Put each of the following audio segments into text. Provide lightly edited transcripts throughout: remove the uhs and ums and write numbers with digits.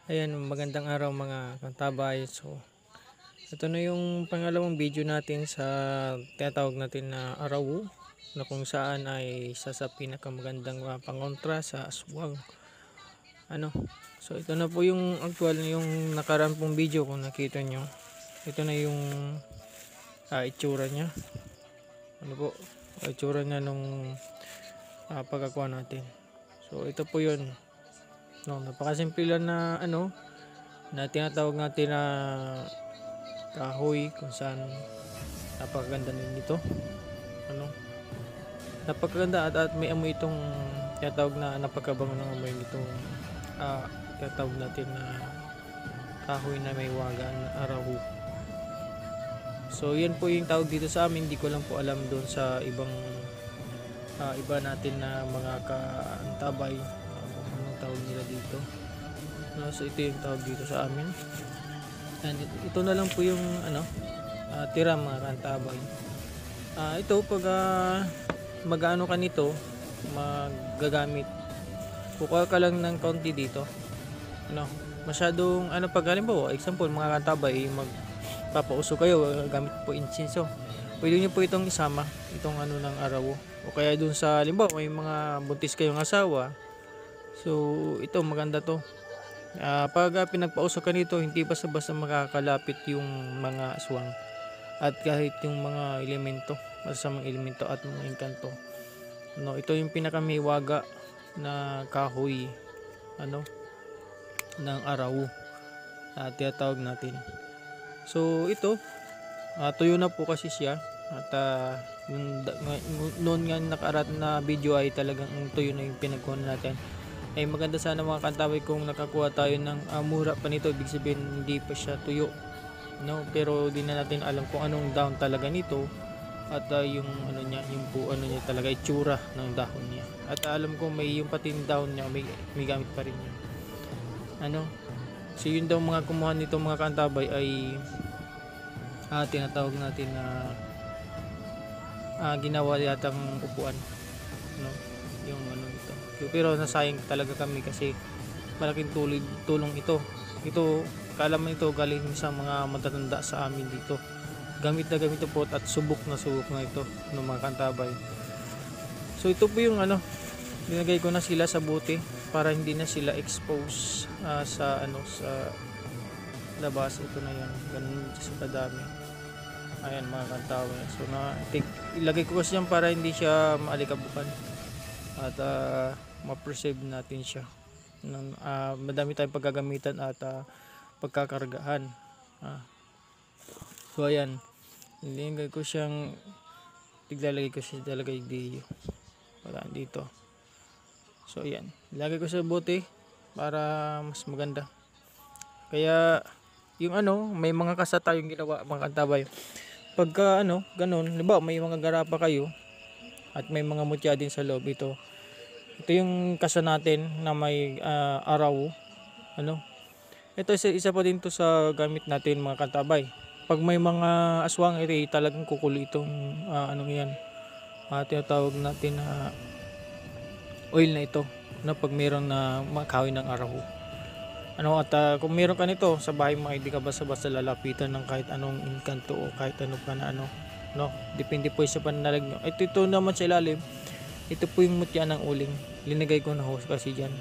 Ayan, magandang araw mga kantabay. So, ito na yung pangalawang video natin sa tinatawag natin na araw na kung saan ay isa sa pinakamagandang pangontra sa aswang. Ano? So, ito na po yung actual yung nakaraan pong video kung nakita nyo. Ito na yung itsura niya. Ano po? Itsura niya nung pagkakuha natin. So, ito po yun. No, napakasimple lang na na tinatawag natin na kahoy kung saan napakaganda nito, ano, napakaganda at may amoy itong tinatawag na napakabango ng amoy nitong tinatawag natin na kahoy na may waga na araw. So yan po yung tawag dito sa amin, hindi ko lang po alam doon sa ibang iba natin na mga kaantabay anong tawag nila dito. No, so ito yung tawag dito sa amin. And ito na lang po yung tira mga kantabay. Ito pag mag-ano ka nito, magagamit. Kukuha ka lang ng konti dito. Masyadong pag halimbawa, example mga kantabay, magpapauso kayo gamit po insinso. Pwede niyo po itong isama, itong ng araw. O kaya dun sa halimbawa may mga buntis kayong asawa. So ito maganda to. Pag pinagpauso ka nito, hindi basta-basta makakalapit yung mga aswang at kahit yung mga elemento, masasamang elemento at mga engkanto. Ito yung pinakamiwaga na kahoy ng araw tinatawag natin. So ito, tuyo na po kasi siya at noon nga nakarat na video ay talagang tuyo na yung pinagkuhan natin. Ay maganda sana mga kantabay kung nakakuha tayo ng mura pa nito, ibig sabihin hindi pa siya tuyo, pero di na natin alam kung anong dahon talaga nito at yung niya, yung po niya talaga itsura ng dahon niya. At alam ko may yung pati yung dahon niya may gamit pa rin yun. So yun daw mga kumuha nito mga kantabay ay tinatawag natin na ginawa yatang upuan, yung ito. Pero nasayang talaga kami kasi malaking tulong ito. Kaalaman ito galing sa mga matatanda sa amin dito. Gamit na gamit ito po at subok na ito ng mga kantabay. So ito po yung binagay ko na sila sa bote para hindi na sila expose sa labas. Ito na yan, ganun sa kadami. Ayan mga kantabay. So ilagay ko kasi yan para hindi siya maalikabukan at ma-preserve natin siya ng madami tayong paggagamitan at pagkakargahan. So ayan, ilalagay ko siyang talaga dito para dito. So ayan, ilagay ko sa bote para mas maganda. Kaya yung may mga kasa tayong ginawa mga kantabay. Pagka ganun, diba may mga garapa kayo at may mga mutya din sa loob. Ito yung kasa natin na may araw. Ito isa pa din to sa gamit natin mga kantabay. Pag may mga aswang talagang kukulo itong yan. Tinatawag natin na oil na ito pag mayroon na makahoy ng araw. At kung meron ka nito sa bahay mo, hindi ka basta-basta lalapitan ng kahit anong engkanto o kahit ano pa na depende po sa pananalag nyo. Ito naman sa ilalim, ito po yung mutya ng uling. Linagay ko na hose kasi dyan.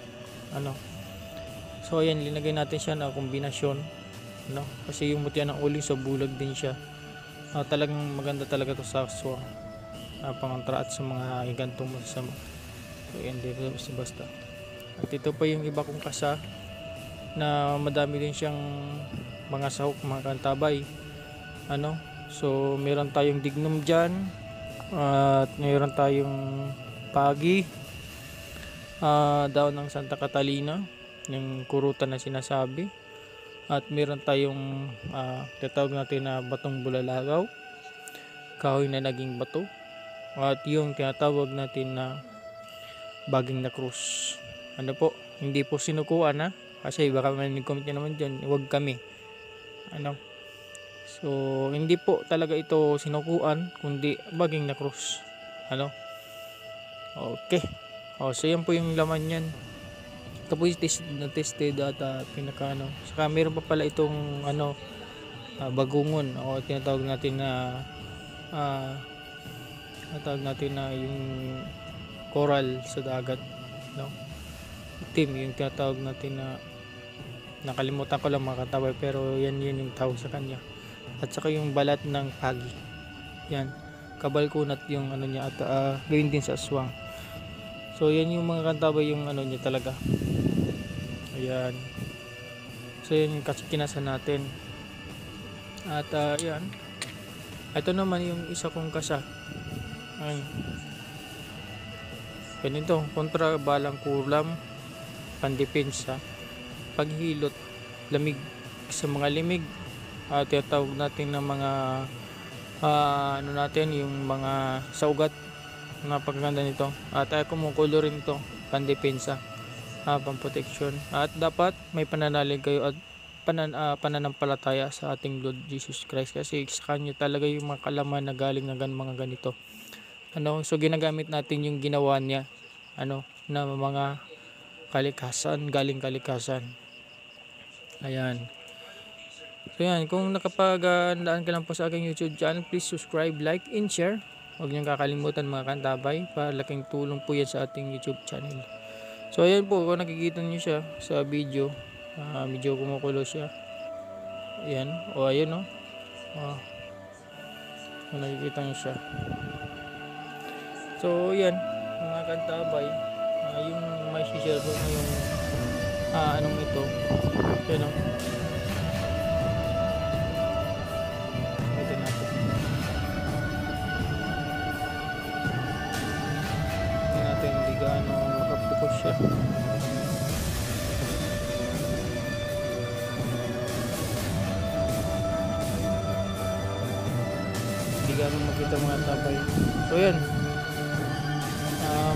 So ayan, linagay natin siya na kombinasyon. Kasi yung mutya ng uling so bulag din siya. Talagang maganda talaga to sa aswang. Pangontra at sa mga engkantong masasama. So ayan, di basta. At ito pa yung iba kong kasa na madami din siyang mga sahok mga kantabay. So meron tayong dignum dyan at meron tayong pagi, daon ng Santa Catalina, yung kurutan na sinasabi, at meron tayong tatawag natin na batong bulalagaw, kahoy na naging bato, at yung tinatawag natin na baging na krus. Hindi po sinukuan kasi baka may comment nyo naman dyan, huwag kami. So hindi po talaga ito sinukuan kundi baging na krus. Okay. So yan po yung laman yan. ito po yung tested at pinaka ano. Saka meron pa pala itong ano, bagungon o tinatawag natin na yung coral sa dagat, no? Itim yung tinatawag natin na, nakalimutan ko lang mga katabay, pero yan yung tawag sa kanya. At saka yung balat ng pagi, yan, kabalkunat yung ano niya, at gawin din sa aswang. So yan yung mga kantabay yung ano niya talaga. Ayan, so yan yung kinasan natin. At yan, ito naman yung isa kong kasa. Ay, ganito, kontra balang kulam, pandepensa, paghilot, lamig sa mga limig, tinatawag natin ng mga ano natin, yung mga saugat, napakaganda nito. At kumukulo rin ito, pandepensa, pamproteksyon. At dapat may pananalig kayo at pananampalataya sa ating Lord Jesus Christ, kasi sa kanya talaga yung mga kalaman na galing na mga ganito. Ano, so ginagamit natin yung ginawa niya, ano, na mga kalikasan, galing kalikasan. Ayan. So yan, kung nakapagandaan ka lang po sa aking YouTube channel, please subscribe, like, and share. Huwag niyong kakalimutan mga kantabay, para laking tulong po yan sa ating YouTube channel. So ayan po, kung nakikita niyo siya sa video, medyo kumukulo siya. Ayan, o ayun o. Kung nakikita niyo siya. So yan mga kantabay, yung may share ko na yung anong ito, yan o. Ito natin. Ito natin, hindi gaano makapokus siya. Hindi gaano makita mga tabay. So yan,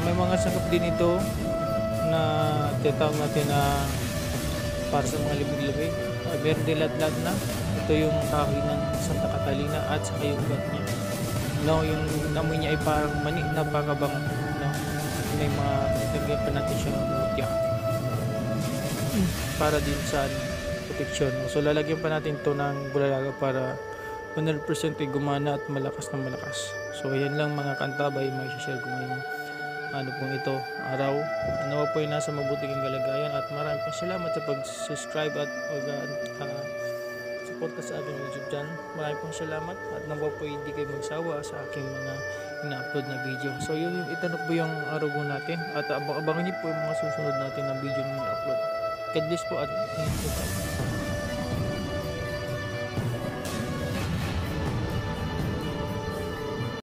may mga sakop din ito na tinatawag natin na para sa mga libig-libig. Verde latlag na. Ito yung kahoy ng Santa Catalina at saka yung ugat niya. No, yung namoy niya ay parang mani, napakabang. No? May mga lagyan pa natin siya ng mutya para din sa protection. So lalagyan pa natin to ng bulalaga para 100% ay gumana at malakas na malakas. So yan lang mga kantabay, may share ko ngayon. Ano pong ito, araw. Nawa po ay nasa mabuting kalagayan, at maraming po salamat sa pag-subscribe at suporta sa aking YouTube channel. Maraming pong salamat, at nawa po hindi kayo magsawa sa aking mga ina-upload na video. So yun, ito na po yung araw po natin, at abangan niyo po yung mga susunod natin na video na i-upload. God bless po at ingat po tayo.